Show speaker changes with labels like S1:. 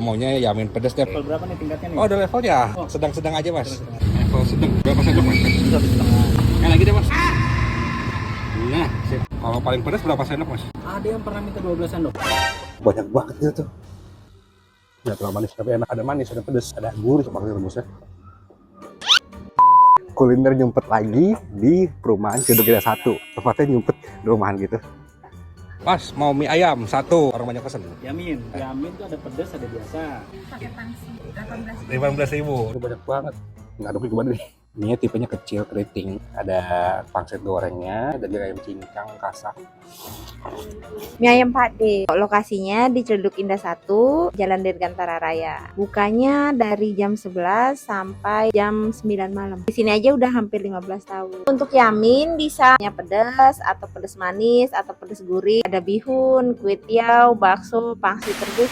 S1: Maunya yamin pedas deh.
S2: Level berapa nih tingkatnya nih?
S1: Oh, ada levelnya.
S2: Oh.
S1: Sedang-sedang aja, Mas.
S2: Sedang-sedang.
S1: Level sedang. Berapa sendok, Mas?
S2: 1,5.
S1: Lagi deh, Mas. Nah, sip. Kalau paling pedas berapa sendok, Mas?
S2: Ada yang pernah minta 12 sendok.
S1: Banyak banget gitu tuh. Nggak terlalu manis, tapi enak. Ada manis, ada pedas, ada gurih pakai rebusnya. Kuliner nyumpet lagi di perumahan Cuduk Indah 1. Tempatnya nyumpet di rumahan gitu. Mas, mau mie ayam satu. Orang banyak pesen.
S2: Yamin tuh ada pedas, ada biasa.
S3: Pakai pangsi 18.000.
S1: 15.000. Itu banyak banget. Nggak aduknya gimana nih? Ini tipenya kecil, keriting. Ada pangsit gorengnya, daging ayam cincang, kasar.
S3: Mie ayam Pak D. Lokasinya di Cleduk Indah 1, Jalan Dirgantara Raya. Bukanya dari jam 11 sampai jam 9 malam. Di sini aja udah hampir 15 tahun. Untuk yamin bisa pedas atau pedas manis atau pedas gurih. Ada bihun, kue tiaw, bakso, pangsit rebus.